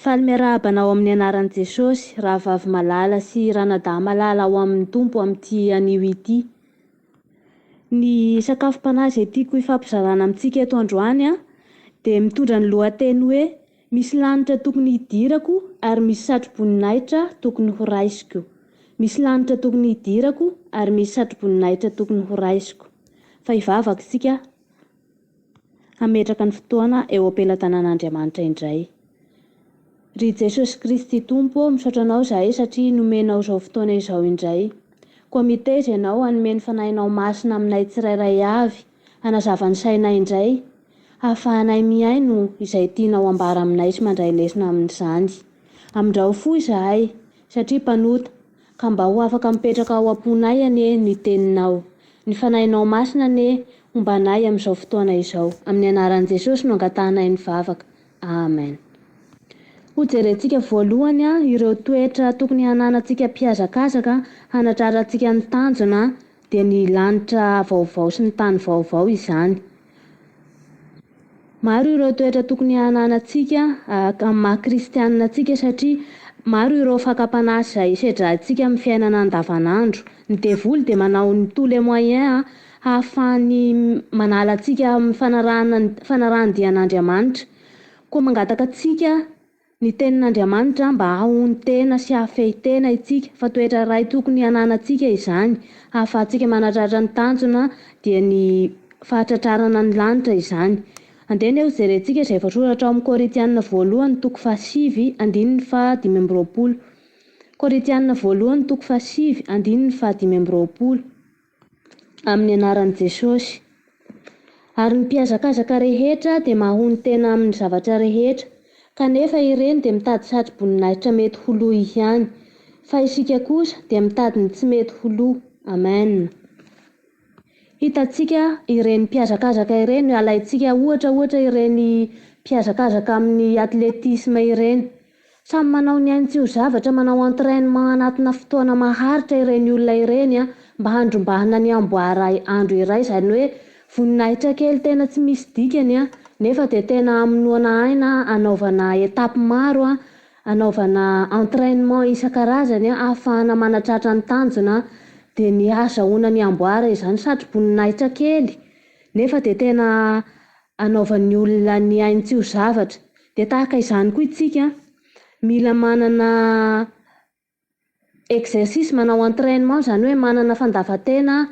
Faly miarabanao amin'ny anaran'i Jesosy, rahavavy malala sy ranadahy malala ao amin'ny tompo amin'ity anio ity. Ny sakafo mpanahy tiako hifampizarana amintsika eto androany dia mitondra ny lohateny hoe misy lanitra tokony hidirako ary misy satroboninahitra tokony ho raisiko. Misy lanitra tokony hidirako ary misy satroboninahitra tokony ho raisiko. Fa hivavaka isika hametraka ny fotoana eo am-pelatanan'Andriamanitra indray. Ry Jesosy Kristy Tompo, misaotra anao izahay satria nomenao izao fotoana izao indray. Koa miteza ianao hanome ny fanahinao masina aminay tsirairay avy, hanazava ny sainay indray, hahafahanay miaino izay tianao ambara aminay sy mandray lesona amin'izany. Amindrao fo izahay satria mpanota, ka mba ho afaka mipetraka ao am-ponay anie ny teninao. Ny fanahinao masina anie hombanay amin'izao fotoana izao. Amin'ny anaran'i Jesosy no angatahnay ny vavaka. Amen. Ho jerentsika voalohany ireo toetra tokony hananantsika mpiazakazaka hanatrarantsika ny tanjona dia ny lanitra vaovao sy ny tany vaovao izany. Maro ireo toetra tokony hananantsika amin'ny maha-kristianina satria maro ireo fakapanahy izay sedrantsika amin'ny fiainana andavanandro. Ny devoly dia manao ny tous les moyens ahafahany manala antsika amin'ny fanarahan-dian'Andriamanitra. Koa mangataka antsika ny tenin'Andriamanitra mba hahony tena sy hahafehy-tena itsika, fa toetra iray tokony hananantsika izany ahafahantsika manatratra ny tanjona dia ny fahatratrarana ny lanitra izany. Andeny eo jerentsika izay voasoratra ao amin'ny Koritianina voalohany toko 7 andininy 5:20. Koritianina voalohany toko 7 andininy 5:20. Amin'ny anaran'i Jesosy. Ary ny mpiazakazaka rehetra dia mahony tena amin'ny zavatra rehetra, kanefa ireny dia mitady satroboninahitra mety ho lo ihany, fa isika kosa dia mitady ny tsy mety ho lo. Amen. Hitantsika ireny mpiazakazaka ireny, alaintsika ohatra ireny mpiazakazaka amin'ny atletisme ireny. Samy manao ny ainy tsy ho zavatra, manao entraînement anatina fotoana maharitra ireny olona ireny mba handrombahana ny amboara andro iray, izany hoe voninahitra kely tena tsy misy dikany nefa dia tena amonoana aina anaovana etapy maro, anaovana entraînement isan-karazany ahafahana manatratra ny tanjona dia ny ahazahoana ny amboara izany satroboninahitra kely nefa dia tena anaovan'ny olona ny ainy tsy ho zavatra. Dia tahaka izany koa itsika mila manana exercice, manao entraînement, izany hoe manana fandavan-tena,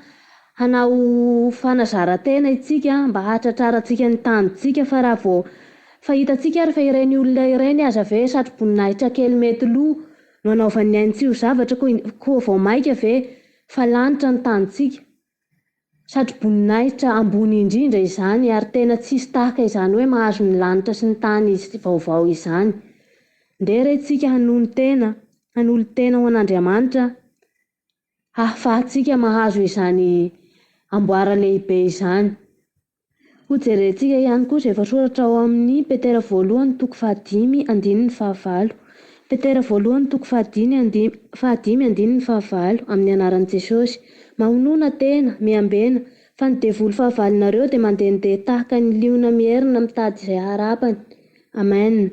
hanao fanazaran-tena itsika mba hahatratrarantsika ny tanjontsika. Fa raha vao fahitantsika ary fa ireny olona ireny aza ve satroboninahitra kely mety lo no anaovan'ny ainy tsy ho zavatra, koa vao maika ve fa lanitra ny tanjontsika. Satroboninahitra ambony indrindra izany ary tena tsisy tahaka izany hoe mahazo ny lanitra sy ny tany vaovao izany. Ndera itsika hanono tena ho an'Andriamanitra, ahafahantsika mahazo izany amboara lehibe izany. Ho jerentsika ihany koa izay voasoratra ao amin'ny Petera voalohany toko 5 andininy 9. Petera voalohany toko 5 andininy 9 amin'ny anaran'i Jesosy. Mahonona tena, miambena, fa ny devoly fahavalinareo dia mandendeha tahaka ny liona mierina mitady izay harapany. Amen.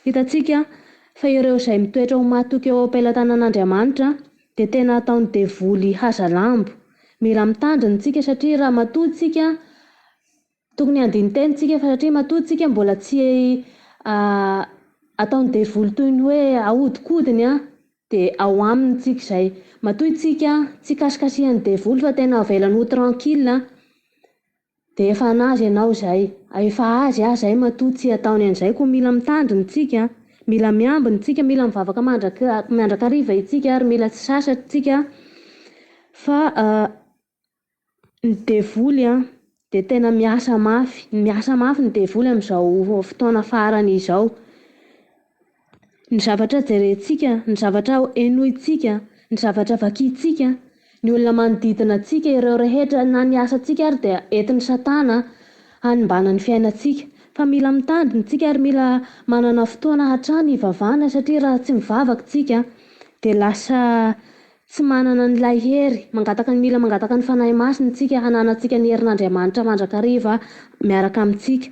Hitantsika fa ireo izay mitoetra ho matoky eo am-pelatanan'Andriamanitra dia tena ataony devoly hazalambo. Mila mitandrina tsika satria raha matory tsika, tokony handiny teny tsika, fa satria matory tsika mbola tsy ataony devoly toy ny hoe ahodikodiny dia ao aminy tsika izay. Matoy tsika tsy kasikasihan'ny devoly fa tena avelany ho tranquille dia efa anazy ianao izay, efa azy izay matoy tsy ataony an'izay. Koa mila mitandrina tsika, mila miambina tsika, mila mivavaka mandrakariva itsika ary mila tsy sasatra tsika, fa ny devoly dia tena miasa mafy ny devoly amin'izao fotoana farany izao. Ny zavatra jerentsika, ny zavatra henointsika, ny zavatra vakiantsika, ny olona manodidina antsika, ireo rehetra na ny asantsika ary dia entin'ny Satana hanimbana ny fiainantsika. Fa mila mitandrina tsika ary mila manana fotoana hatrany hivavahana, satria raha tsy mivavaka tsika dia lasa tsy manana n'ilay hery. Mila mangataka ny fanahy masina tsika hananantsika ny herin'Andriamanitra mandrakariva miaraka amintsika.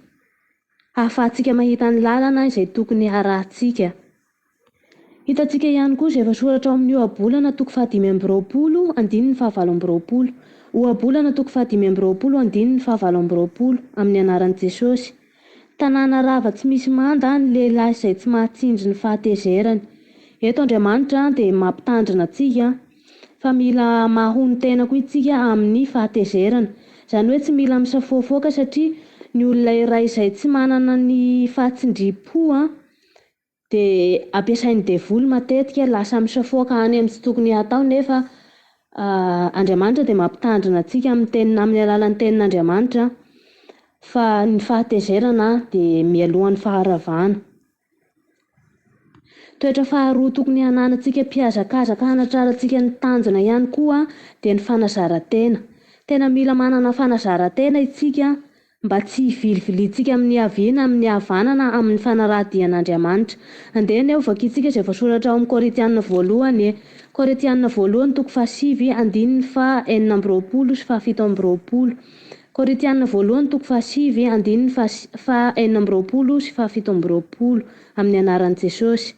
hahafahantsika mahita ny lalana izay tokony harahintsika. Hitantsika ihany koa izay voasoratra ao amin'ny ohabolana toko 5:20, ohabolana toko 5:20 amin'ny anaran'i Jesosy. Tanàna rava tsy misy manda ny lehilahy izay tsy mahatsindry ny fahatezerany. Eto Andriamanitra dia mampitandrina antsika fa mila mahony tena koa itsika amin'ny fahatezerana. Izany hoe tsy mila misafoafoaka satria ny olona iray izay tsy manana ny fahatsindrim-po dia ampiasain'ny devoly matetika lasa misafoaka any amin'ny tsy tokony hatao nefa Andriamanitra dia mampitandrina antsika amin'ny alalan'ny tenin'Andriamanitra fa ny fahatezerana dia mialohan'ny faharavana. Toetra faharoa tokony hananantsika mpiazakazaka hanatrarantsika ny tanjona ihany koa dia ny fanazaran-tena. Tena mila manana fanazaran-tena isika mba tsy hiviliviliantsika amin'ny haviana, amin'ny havanana, amin'ny fanarahadian'Andriamanitra. Andeha ny vaky itsika izay voasoratra ao amin'ny Korinthianina 1, Korinthianina 1 toko 7:20-20 Korinthianina 1 toko 7:20-20 amin'ny anaran'i Jesosy.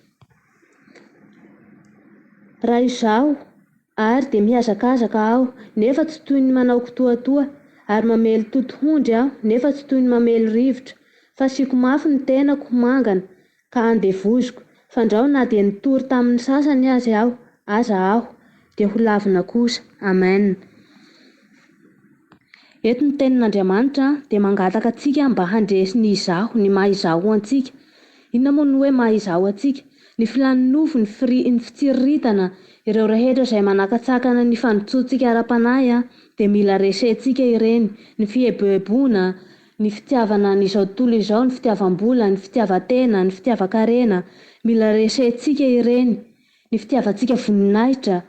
Raha izaho ary dia mihazakazaka aho nefa tsy toy ny manao kitoatoa ary mamely totohondry aho nefa tsy toy ny mamely rivotra, fa asiako mafy ny tenako mangana ka andevoziko, fandrao na dia nitory tamin'ny sasany aza aho dia ho lavina kosa. Amen. Eto ny tenin'Andriamanitra dia mangataka antsika mba handresy ny izaho, ny maha izaho antsika. Inona moa ny hoe maha izaho antsika? Ny filan'ny nofo, ny fitsiriritana, ireo rehetra izay manakatsakana ny fanojottsika ara-panahy dia mila resentsika ireny. Ny fiheboheboana, ny fitiavana n'izao tontolo izao, ny fitiavam-bola, ny fitiavan-tena, ny fitiavan-karena, mila resentsika ireny. Ny fitiavantsika voninahitra,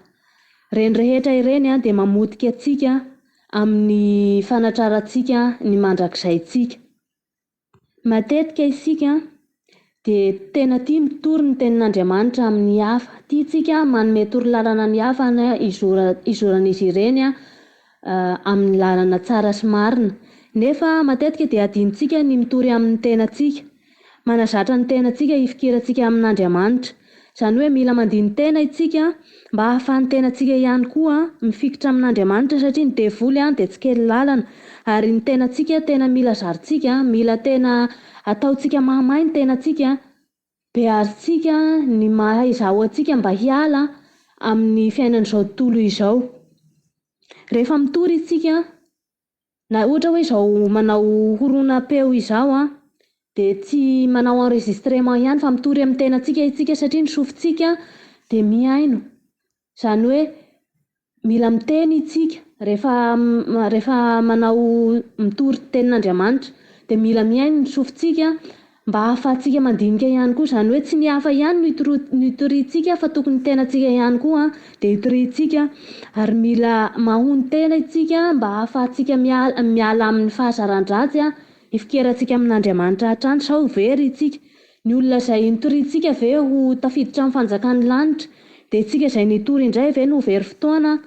ireny rehetra ireny dia mamotika antsika amin'ny fanatrarantsika ny mandrakizaintsika. Matetika isika dia tena tia mitory ny tenin'Andriamanitra amin'ny hafa. Tia isika manome torolalana ny hafa izoran'izy ireny amin'ny lalana tsara sy marina. Nefa matetika dia adinontsika ny mitory amin'ny tenantsika. Manazatra ny tenantsika hifikirantsika amin'Andriamanitra. Izany hoe mila mandiny tena isika mba hahafahan'ny tenantsika ihany koa mifikitra amin'Andriamanitra satria ny devoly dia tsy kely lalana ary ny tenantsika tena mila zarintsika, mila tena ataontsika mahamay ny tenantsika, beazitsika ny maha izaho antsika mba hiala amin'ny fiainan'izao tontolo izao. Rehefa mitory isika na ohatra hoe izao manao horonam-peo izao dia tsy manao enregistrement ihany fa mitory amin'ny tenantsika isika satria ny sofintsika dia mihaino. Izany hoe mila miteny isika rehefa manao mitory tenin'Andriamanitra dia mila mihaino ny sofintsika mba hahafahantsika mandinika ihany koa. Izany hoe tsy ny hafa ihany no hitoriantsika fa tokony tenantsika ihany koa dia hitoriantsika ary mila mahony tena isika mba hahafahantsika miala amin'ny fahazaran-dratsy hifikirantsika amin'Andriamanitra hatrany sao very isika. Ny olona izay nitoriantsika ve ho tafiditra amin'ny fanjakan'ny lanitra dia isika izay nitory indray ve no very fotoana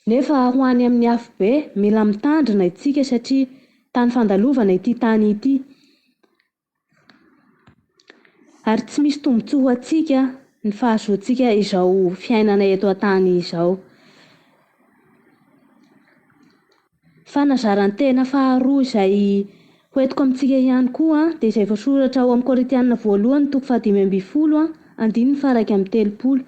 nefa ho any amin'ny hafa be. Mila mitandrina isika satria tany fandalovana ity tany ity ary tsy misy tombotsoa ho antsika ny fahazoantsika izao fiainana eto an-tany izao. Fanazaran-tena faharoa izay hoentiko amintsika ihany koa dia izay voasoratra ao amin'ny Korinthianina 1 toko 5:20-30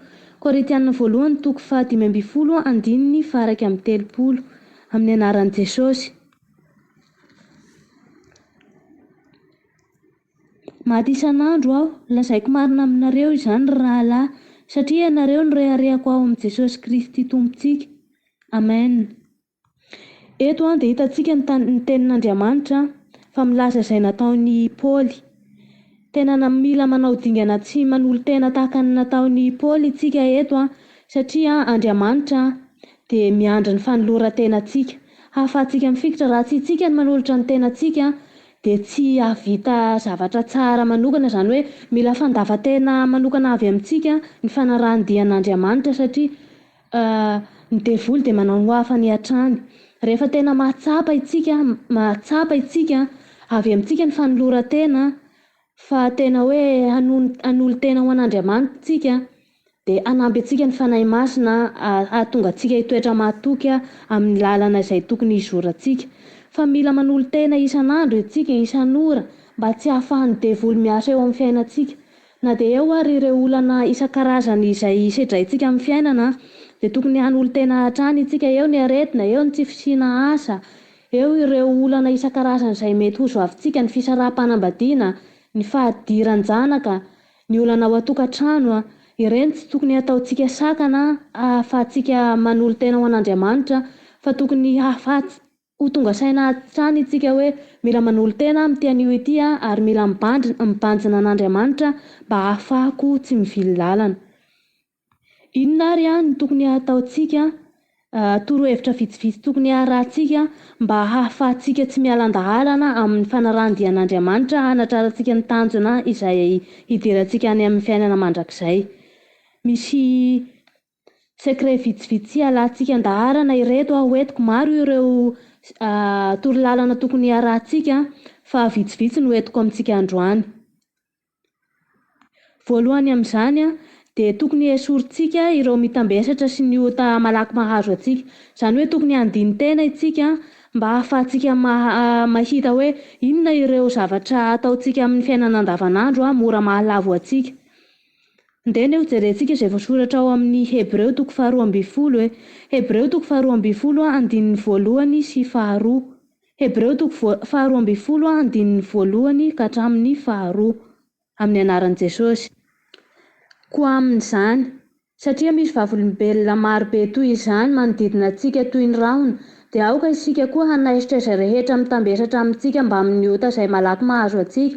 Korinthianina 1 toko 5:20-30 amin'ny anaran'i Jesosy. Maty isan'andro aho, lazaiko marina aminareo izany rahalahy, satria ianareo no rehariako ao amin'i Jesosy Kristy tompontsika. Amen. Eto dia hitantsika ny tenin'Andriamanitra fa milaza izay nataon'ny Paoly. Tena mila manao dingana tsy manolo tena tahaka ny nataon'ny Paoly isika eto satria Andriamanitra dia miandry ny fanoloran-tenantsika. Hahafahantsika mifikitra raha tsy isika ny manolotra ny tenantsika dia tsy havita zavatra tsara manokana. Izany hoe mila fandavan-tena manokana avy amintsika ny fanarahan-dian'Andriamanitra satria ny devoly dia manao ny ho hafa ny hatrany. Rehefa tena mahatsapa isika avy amintsika ny fanoloran-tena fa tena hoe hanolo tena ho an'Andriamanitra tsika dia hanampy antsika ny fanahy masina ahatonga antsika hitoetra mahatoky amin'ny lalana izay tokony hizorantsika. Fa mila manolo tena isan'andro isika isan'ora mba tsy hahafahan'ny devoly miasa eo amin'ny fiainantsika. Na dia eo ary ireo olana isan-karazany izay sedraintsika amin'ny fiainana dia tokony hanolo tena hatrany isika, eo ny aretina, eo ny tsy fisiana asa, eo ireo olana isan-karazany izay mety ho zoavintsika, ny fisaraha-panambadiana, ny fahadiran-janaka, ny olana ao an-tokantrano, ireny tsy tokony ataontsika sakana ahafahantsika manolo tena ho an'Andriamanitra, fa tokony ho tonga saina hatrany isika hoe mila manolo tena amin'ity anio ity ary mila mibanjina an'Andriamanitra mba ahafahako tsy mivily lalana. Inona ary no tokony ataontsika, torohevitra vitsivitsy tokony arahintsika mba ahafahantsika tsy mialan-dahalana amin'ny fanarahan-dian'Andriamanitra hanatrarantsika ny tanjona izay hidirantsika any amin'ny fiainana mandrakizay. Misy secret vitsivitsy alantsika an-daharana ireto hoentiko, maro ireo torolalana tokony arahintsika fa vitsivitsy no hoentiko amintsika androany. Voalohany amin'izany dia tokony esorintsika ireo mitambesatra sy ny ota malaky mahazo antsika. Izany hoe tokony handiny tena isika mba ahafahantsika mahita hoe inona ireo zavatra ataontsika amin'ny fiainana andavanandro mora mahalavo antsika. Ndeny eo jerentsika izay voasoratra ao amin'ny Hebreo 12:20 Hebreo 12:20 andininy voalohany sy faharoa. Hebreo 12:20 andininy voalohany ka hatramin'ny faharoa, amin'ny anaran'i Jesosy. Koa amin'izany, satria misy vavolombelona marobe toy izany manodidina antsika toy ny rahona, dia aoka isika koa hanaisitra izay rehetra mitambesatra amintsika mba amin'ny ota izay malaky mahazo antsika,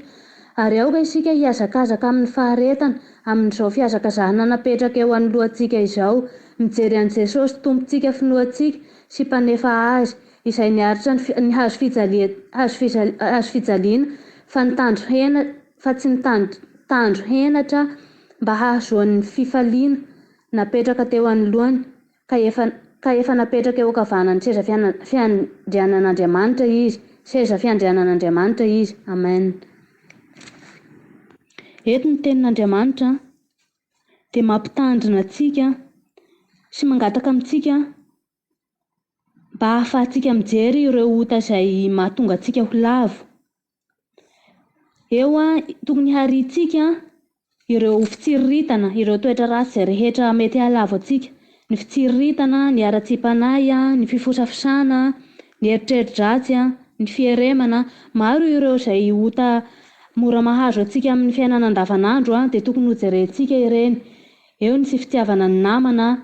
ary aoka isika hiazakazaka amin'ny faharetana amin'izao fihazakazahana napetraka eo anoloantsika izao, mijery an'i Jesosy tompontsika finoantsika sy mpanefa azy, izay niaritra ny hazo fijaliana fa tsy nitandro henatra mba hahazoany fifaliana napetraka teo anoloany, ka efa napetraka eo ankavanany seza fiandrianan'Andriamanitra izy. Amen. Eto ny tenin'Andriamanitra dia mampitandrina antsika sy mangataka amintsika mba ahafahantsika mijery ireo ota izay mahatonga antsika ho lavo. Eo tokony hariantsika ireo fitsiriritana, ireo toetra ratsy izay rehetra mety hahalavo antsika, ny fitsiriritana, ny ara-tsim-panahy, ny fifosafosana, ny eritreri-dratsy, ny fieremana. Maro ireo izay ota mora mahazo antsika amin'ny fiainana andavanandro dia tokony ho jerentsika ireny. Eo ny tsy fitiavana ny namana,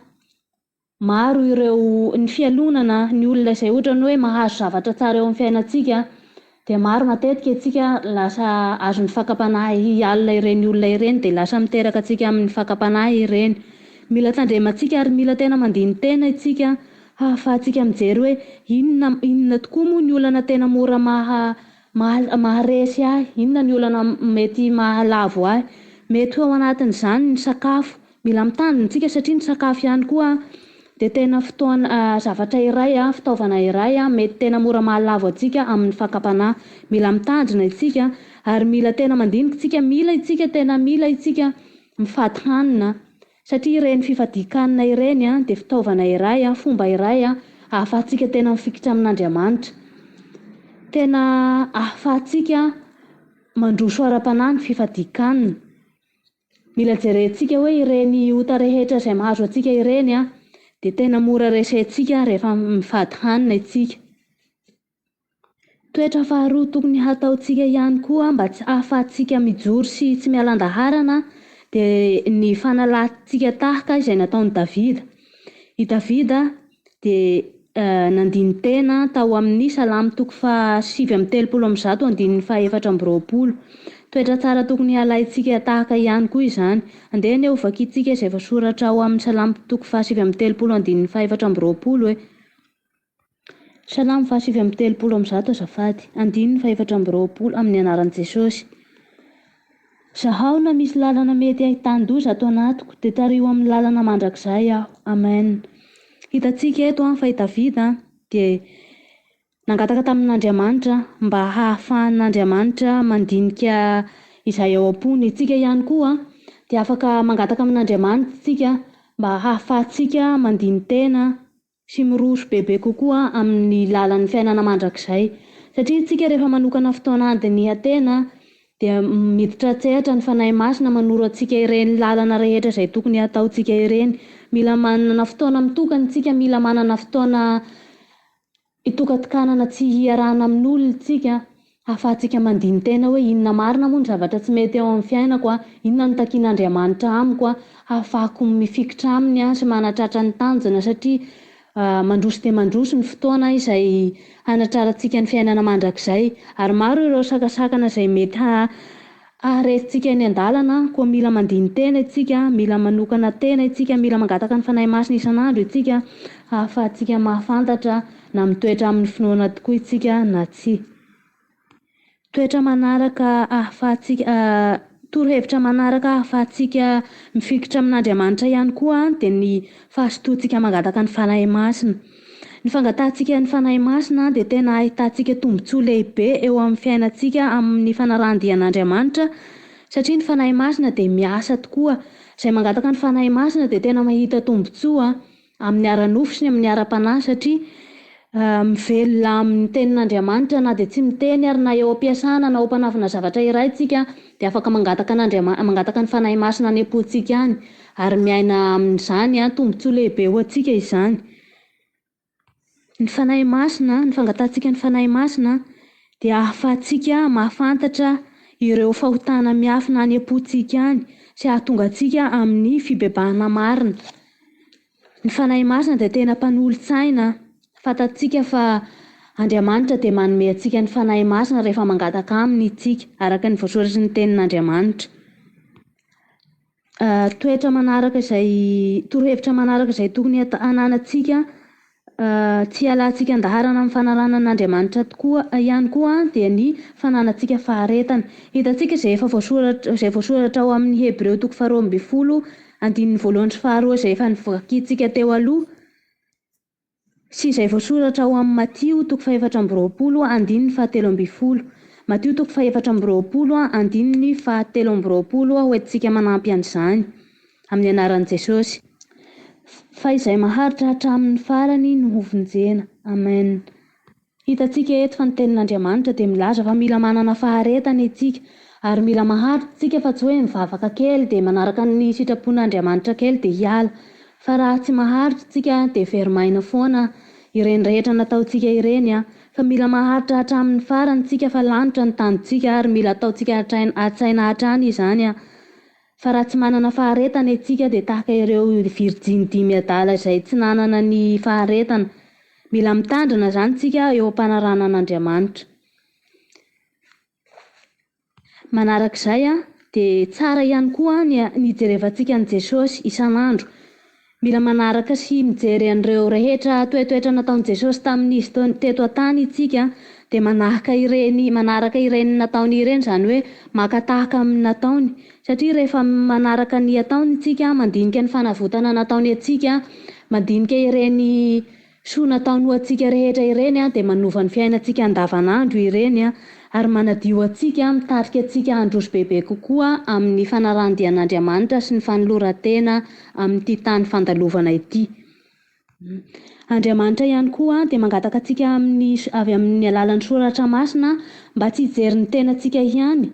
maro ireo ny fialonana, ny olona izay ohatra ny hoe mahazo zavatra tsara eo amin'ny fiainantsika dia maro matetika antsika lasa azon'ny fakapanahy alina ireny olona ireny, dia lasa miteraka antsika amin'ny fakapanahy ireny. Mila tandremantsika ary mila tena mandiny tena isika ahafahantsika mijery hoe inona tokoa moa ny olana tena mora maharesy ahy, inona ny olana mety mahalavo ahy. Mety ho ao anatin'izany ny sakafo, mila mitandrina isika satria ny sakafo ihany koa dia tena zavatra iray, fitaovana iray mety tena mora mahalavo antsika amin'ny fakapanahy. Mila mitandrina isika ary mila tena mandinika isika, mila isika mifady hanina, satria ireny fifadikan-kanina ireny dia fitaovana iray, fomba iray ahafahantsika tena mifikitra amin'Andriamanitra, tena ahafahantsika mandroso ara-panahy ny fifadikan-kanina. Mila jerentsika hoe ireny ota rehetra izay mahazo antsika ireny dia tena mora resentsika rehefa mifady hanina isika. Toetra faharoa tokony hataontsika ihany koa mba tsy ahafahantsika mijoro sy tsy mialan-daharana dia ny fanalantsika tahaka izay nataon'i Davida. I Davida dia nandiny tena tao amin'ny Salamo 7:30-20. Toetra tsara tokony alaintsika tahaka ihany koa izany. Andehana eo vakiantsika izay voasoratra ao amin'ny Salamo 7:30-20. Salamo 7:30 azafady, 4:20 amin'ny anaran'i Jesosy. Zaho na misy lalana mety ahitàn-doza ato anatiko dia tario amin'ny lalana mandrakizay aho. Amen. Hitantsika eto fa i Davida dia nangataka tamin'Andriamanitra mba hahafahan'Andriamanitra mandinika izay ao am-pony. Itsika ihany koa dia afaka mangataka amin'Andriamanitra tsika mba hahafahantsika mandiny tena sy miroso bebe kokoa amin'ny lalan'ny fiainana mandrakizay. Satria tsika rehefa manokana fotoana andinihan-tena dia miditra an-tsehatra ny fanahy masina manoro antsika ireny lalana rehetra izay tokony hataontsika ireny. Mila manana fotoana mitokana tsika, mila manana fotoana itokatokanana tsy hiarahana amin'olona tsika ahafahantsika mandiny tena hoe inona marina moa ny zavatra tsy mety eo amin'ny fiainako, inona no takian'Andriamanitra amiko, ahafahako mifikitra aminy sy manatratra ny tanjona satria mandroso dia mandroso ny fotoana izay hanatrarantsika ny fiainana mandrakizay. Ary maro ireo sakasakana izay mety haharetintsika eny an-dalana koa mila mandiny tena isika, mila manokana tena isika, mila mangataka ny fanahy masina isan'andro isika ahafahantsika mahafantatra na mitoetra amin'ny finoana tokoa isika na tsia. Toetra manaraka ahafahantsika torohevitra manaraka ahafahantsika mifikitra amin'Andriamanitra ihany koa dia ny fahasotoantsika mangataka ny fanahy masina. Ny fangatantsika ny fanahy masina dia tena ahitantsika tombontsoa lehibe eo amin'ny fiainantsika amin'ny fanarahandian'Andriamanitra satria ny fanahy masina dia miasa tokoa. Izay mangataka ny fanahy masina dia tena mahita tombontsoa amin'ny ara-nofo sy amin'ny ara-panahy satria mivelona amin'ny tenin'Andriamanitra na dia tsy miteny ary na eo am-piasana na ao am-panavina zavatra iray tsika dia afaka mangataka ny fanahy masina any am-pontsika any ary miaina amin'izany tombontsoa lehibe ho antsika izany. Ny fanahy masina, ny fangatantsika ny fanahy masina dia ahafahantsika mahafantatra ireo fahotana miafina any am-pontsika any sy ahatonga antsika amin'ny fibebahana marina. Ny fanahy masina dia tena mpanolon-tsaina, fantatsika fa Andriamanitra dia manome antsika ny fanahy masina rehefa mangataka aminy itsika araka ny voasoratra ny tenin'Andriamanitra. Toetra manaraka izay, torohevitra manaraka izay tokony hananantsika tsy halantsika andaharana amin'ny fanarahana an'Andriamanitra tokoa ihany koa dia ny fananantsika faharetana. Hitantsika izay efa voasoratra ao amin'ny Hebreo 12:1-2 izay efa nivoakintsika teo aloha sy izay voasoratra ao amin'ny Matio 4:20-7. Matio 4:20-7 hoentintsika manampy an'izany amin'ny anaran'i Jesosy. Fa izay maharitra hatramin'ny farany no hovonjena. Amen. Hitantsika eto fa ny tenin'Andriamanitra dia milaza fa mila manana faharetana isika ary mila maharitra isika fa tsy hoe mivavaka kely dia manaraka ny sitrapon'Andriamanitra kely dia hiala. Fa raha tsy maharitra isika dia verimaina foana ireny rehetra nataontsika ireny fa mila maharitra hatramin'ny farany isika fa lanitra ny tandrontsika ary mila ataontsika hatsaina hatrany izany fa raha tsy manana faharetana isika dia tahaka ireo virjiny 5 adala izay tsy nanana ny faharetana. Mila mitandrina izany isika eo am-panarahana an'Andriamanitra. Manarak'izay dia tsara ihany koa ny hijerevantsika an'i Jesosy isan'andro. Mila manaraka sy mijery an'ireo rehetra toetoetra nataon'i Jesosy tamin'izy teto an-tany isika dia manaraka ireny nataony ireny, izany hoe makatahaka amin'ny nataony satria rehefa manaraka ny ataony isika mandinika ny fanavotana nataony antsika, mandinika ireny soa nataony ho antsika rehetra ireny dia manova ny fiainantsika andavanandro ireny ary manadio antsika, mitarika antsika handroso bebe kokoa amin'ny fanarahandian'Andriamanitra sy ny fanoloran-tena amin'ity tany fandalovana ity. Andriamanitra ihany koa dia mangataka antsika avy amin'ny alalan'ny soratra masina mba tsy hijery ny tenantsika ihany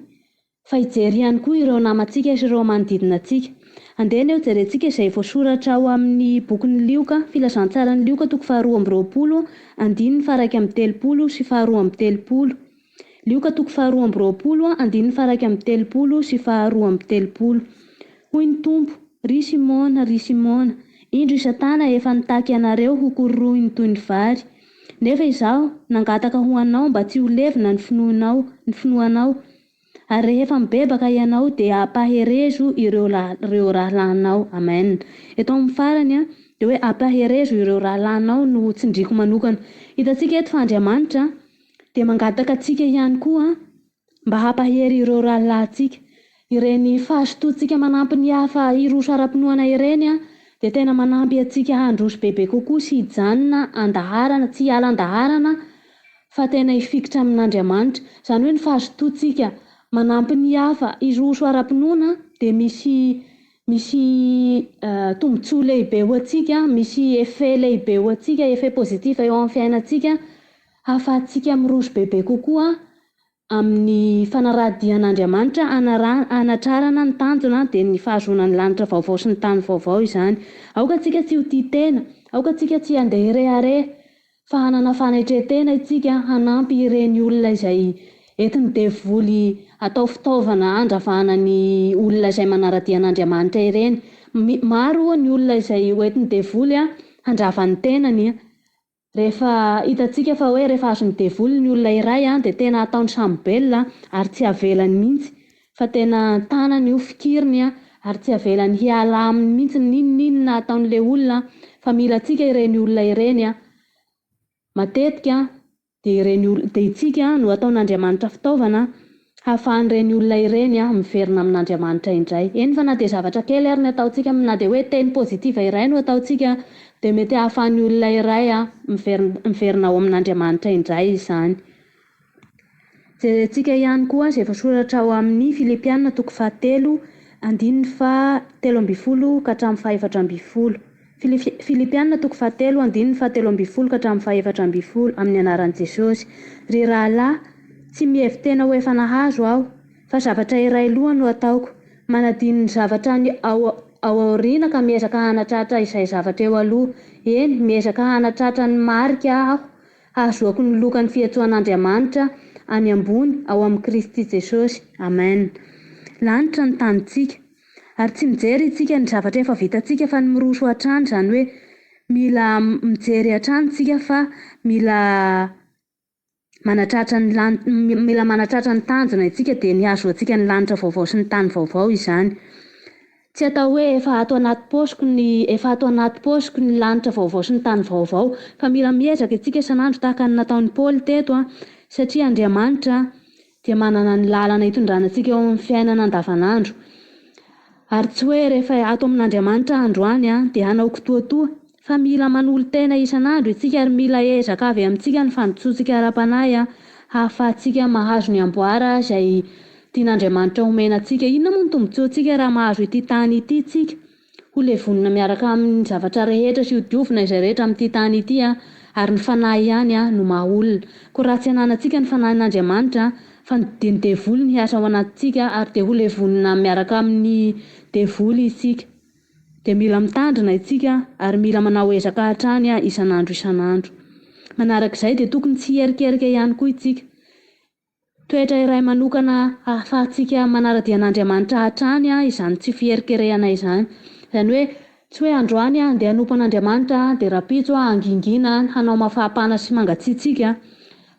fa hijery ihany koa ireo namantsika sy ireo manodidina antsika. Andeha eo jerentsika izay voasoratra ao amin'ny bokin'ny Lioka, filazantsarany Lioka 2:2-1:30 sy 2:30. Lioka 2:2-1:30 sy 2:30. Hoy ny Tompo: ry Simona, indro Satana efa nitaky anareo ho kororohiny toy ny vary. Nefa izaho nangataka ho anao mba tsy ho levina ny finoanao. Ary rehefa mibebaka ianao dia ampaherezo ireo rahalanao. Amen. Eto amin'ny farany dia hoe ampaherezo ireo rahalanao no tsindriako manokana. Hitantsika eto fa Andriamanitra dia mangataka antsika ihany koa mba hampahery ireo rahalantsika. Ireny fahasotoantsika manampy ny hafa hiroso ara-pinoana ireny dia tena manampy antsika handroso bebe kokoa sy hijanona andaharana, tsy hiala andaharana fa tena hifikitra amin'Andriamanitra. Izany hoe ny fahazotoantsika manampy ny hafa hiroso ara-pinoana dia misy tombotsoa lehibe ho antsika, misy effet lehibe ho antsika, effet positif eo amin'ny fiainantsika, hahafahantsika miroso bebe kokoa amin'ny fanarahadian'Andriamanitra, hanatrarana ny tanjona dia ny fahazoana ny lanitra vaovao sy ny tany vaovao izany. Aoka tsika tsy ho tia tena, aoka tsika tsy handeha hirehare, fa hanana fanetrentena itsika hanampy ireny olona izay entiny devoly atao fitaovana handravahana ny olona izay manaradian'Andriamanitra ireny. Maro ny olona izay entiny devoly handrava ny tenany. Rehefa hitantsika fa hoe rehefa azo ny devoly ny olona iray dia tena ataony sambelona ary tsy havelany mihitsy, fa tena tanany io fikiriny ary tsy havelany hiala aminy mihitsy ninona ataon'ilay olona, fa mila tsika ireny olona ireny matetika dia itsika no ataon'Andriamanitra fitaovana hahafahan'ireny olona ireny miverina amin'Andriamanitra indray. Eny fa na dia zavatra kely ary ny ataontsika, na dia hoe teny pozitiva iray no ataontsika dia mety hahafahan'ny olona iray miverina ao amin'Andriamanitra indray izany. Jerentsika ihany koa izay voasoratra ao amin'ny Filipianina 4:13-12 Filipianina 4:13-12 amin'ny anaran'i Jesosy. Ry rahalahy, tsy mievy tena ho efa nahazo aho, fa zavatra iray lohany no ataoko, manadino ny zavatra ao aoriana ka miezaka hanatratra izay zavatra eo aloha. Eny, miezaka hanatratra ny marika aho, ahazoako ny lokan'ny fiantsoan'Andriamanitra any ambony ao amin'ny Kristy Jesosy. Amen. Lanitra ny tanitsika ary tsy mijery itsika ny zavatra efa vitantsika fa ny miroso hatrany, izany hoe mila mijery hatrany tsika fa mila manatratra ny tanjona itsika dia ny hazo antsika ny lanitra vaovao sy ny tany vaovao izany. Tsy atao hoe efa ato anaty paosiko ny lanitra vaovao sy ny tany vaovao, fa mila miezaka itsika isan'andro tahaka ny nataon'i Paoly teto satria Andriamanitra dia manana ny lalana hitondrana antsika eo amin'ny fiainana andavanandro. Ary tsy hoe rehefa ato amin'Andriamanitra androany dia hanao kitoatoa, fa mila manolo tena isan'andro itsika ary mila ezaka avy amintsika ny fandrosoantsika ara-panahy hahafahantsika mahazo ny amboara izay tian'Andriamanitra omena antsika. Inona moa ny tombontsoantsika raha mahazo ity tany ity tsika? Ho levonina miaraka amin'ny zavatra rehetra sy ho diovina izay rehetra amin'ity tany ity ary ny fanahy ihany no maha olona. Ko raha tsy hananantsika ny fanahin'Andriamanitra fa ny devoly ny hiasa ao anatintsika ary dia ho levonina miaraka amin'ny devoly isika. Dia mila mitandrina itsika ary mila manao ezaka hatrany isan'andro. Manarak'izay dia tokony tsy hierikerika ihany koa itsika. Toetra iray manokana ahafahantsika manaradian'Andriamanitra hatrany izany tsy fiherikerehana izany. Izany hoe tsy hoe androany andeha hanompo an'Andriamanitra dia rapitso angingina hanao mafapana sy mangatsiatsika,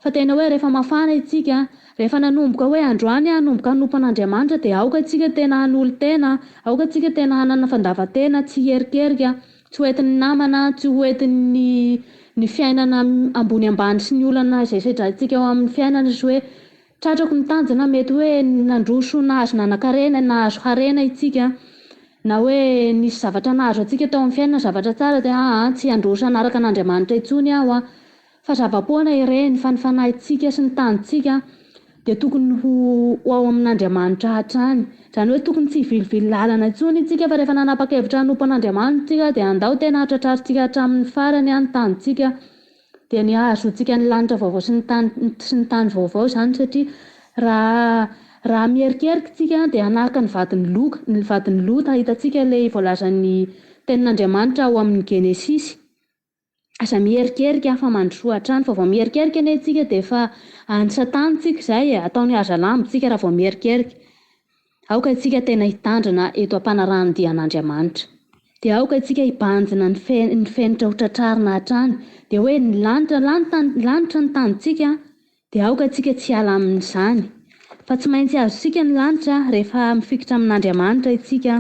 fa tena hoe rehefa mafana itsika, rehefa nanomboka hoe androany hanomboka hanompo an'Andriamanitra dia aoka tsika tena hanolo tena, aoka tsika tena hanana fandavan-tena, tsy herikerika, tsy hoentin'ny namana, tsy hoentin'ny ny fiainana ambony ambany sy ny olana izay sedrantsika eo amin'ny fiainana, sy hoe tratrako ny tanjona, mety hoe nandroso nahazo nanan-karena, nahazo harena itsika, na hoe nisy zavatra nahazo antsika tao amin'ny fiainana, zavatra tsara dia tsy handroso hanaraka an'Andriamanitra intsony aho fa zava-poana ireny, fa ny fanahitsika sy ny tanitsika dia tokony ho ao amin'Andriamanitra hatrany. Izany hoe tokony tsy hivilivily lalana intsony itsika, fa rehefa nanapa-kevitra hanompo an'Andriamanitra dia andao tena hatratrarintsika hatramin'ny farany ny tanitsika dia ny ahazontsika ny lanitra vaovao sy ny tany vaovao izany. Satria raha mierikerika tsika dia hanahaka ny vadin'ny Lota, hitantsika ilay voalazan'ny tenin'Andriamanitra ao amin'ny Genesisy. Aza mierikerika fa mandrosoa hatrany, fa vao mierikerika anie tsika dia efa any Satana tsika izay, ataony haza lambo tsika raha vao mierikerika. Aoka itsika tena hitandrina eto am-panarahan'Andriamanitra, dia aoka itsika hibanjina ny fenitra ho tratrarina hatrany, dia hoe ny lanitra ny tanitsika dia aoka itsika tsy hiala amin'izany, fa tsy maintsy azontsika ny lanitra rehefa mifikitra amin'Andriamanitra itsika.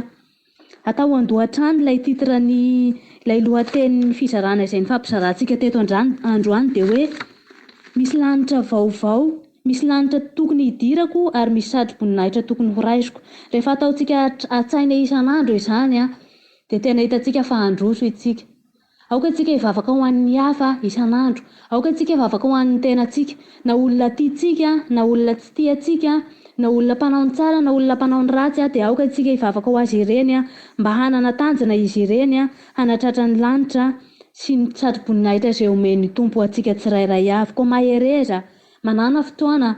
Atao andohan-trano ilay titran'ny ilay lohatenin'ny fizarana izay nifampizarantsika teto androany dia hoe misy lanitra vaovao, misy lanitra tokony hidirako ary misy satroboninahitra tokony ho raisiko. Rehefa ataontsika atsaina isan'andro izany dia tena hitantsika fa handroso itsika. aoka antsika hivavaka ho an'ny hafa isan'andro, aoka antsika hivavaka ho an'ny tenantsika, na olona tiantsika na olona tsy tiantsika, na olona mpanao tsara na olona mpanao ratsy dia aoka antsika hivavaka ho azy ireny mba hanana tanjona izy ireny hanatratra ny lanitra sy ny tsato-boninahitra izay omeny Tompo antsika tsirairay avy. Koa mahereza manana fotoana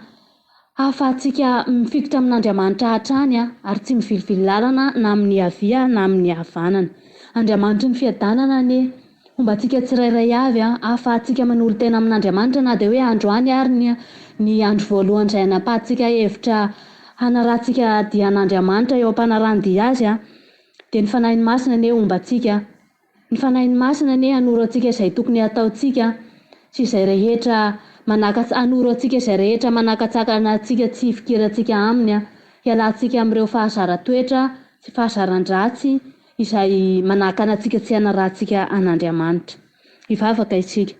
ahafahantsika mifikitra amin'Andriamanitra hatrany ary tsy mivilivily lalana na amin'ny havia na amin'ny havanana. Andriamanitra ny fiadanana anie fomba antsika tsirairay avy ahafahantsika manolo tena amin'Andriamanitra na dia hoe androany ary ny andro voalohany izay hanapahantsika hevitra hanarantsika dian'Andriamanitra eo am-panarahana dia azy dia ny fanahin'ny masina anie ombantsika, ny fanahin'ny masina anie hanoro antsika izay tokony hataontsika sy izay rehetra hanoro antsika izay rehetra manakatsakana antsika tsy hifikirantsika aminy hialantsika amin'ireo fahazara-toetra sy fahazaran-dratsy izay manakana antsika tsy hanarantsika an'Andriamanitra. Hivavaka isika.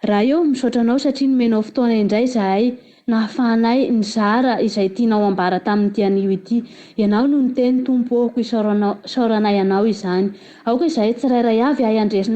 Raha eo misaotra anao satria nomenao fotoana indray izahay nahafahanay nizara izay tianao ambara tamin'ity anio ity. Ianao no niteny Tompo isaoranay anao izany. Aoka izahay tsirairay avy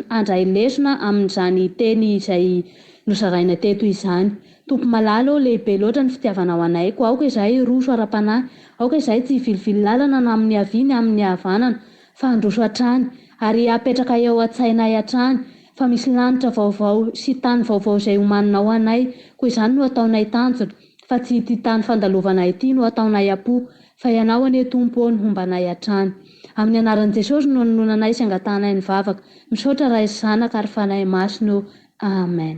handray lesona amin'izany teny izay nozaraina teto izany. Tompo malala lehibe loatra ny fitiavanao anay, koa aoka izahay roso ara-panahy, aoka izahay tsy hivilivily lalana na amin'ny havia na amin'ny havanana fa handroso hatrany ary apetraka eo an-tsainay hatrany fa misy lanitra vaovao sy tany vaovao izay homaninao anay, koa izany no ataonay tanjona fa tsy ity tany fandalovana ity no ataonay am-po fa ianao anie Tompo no hombanay hatrany. Amin'ny anaran'i Jesosy no nanonanay sy angatanay ny vavaka. Misaotra Ray sy Zanaka ary fanahy masina. Amen.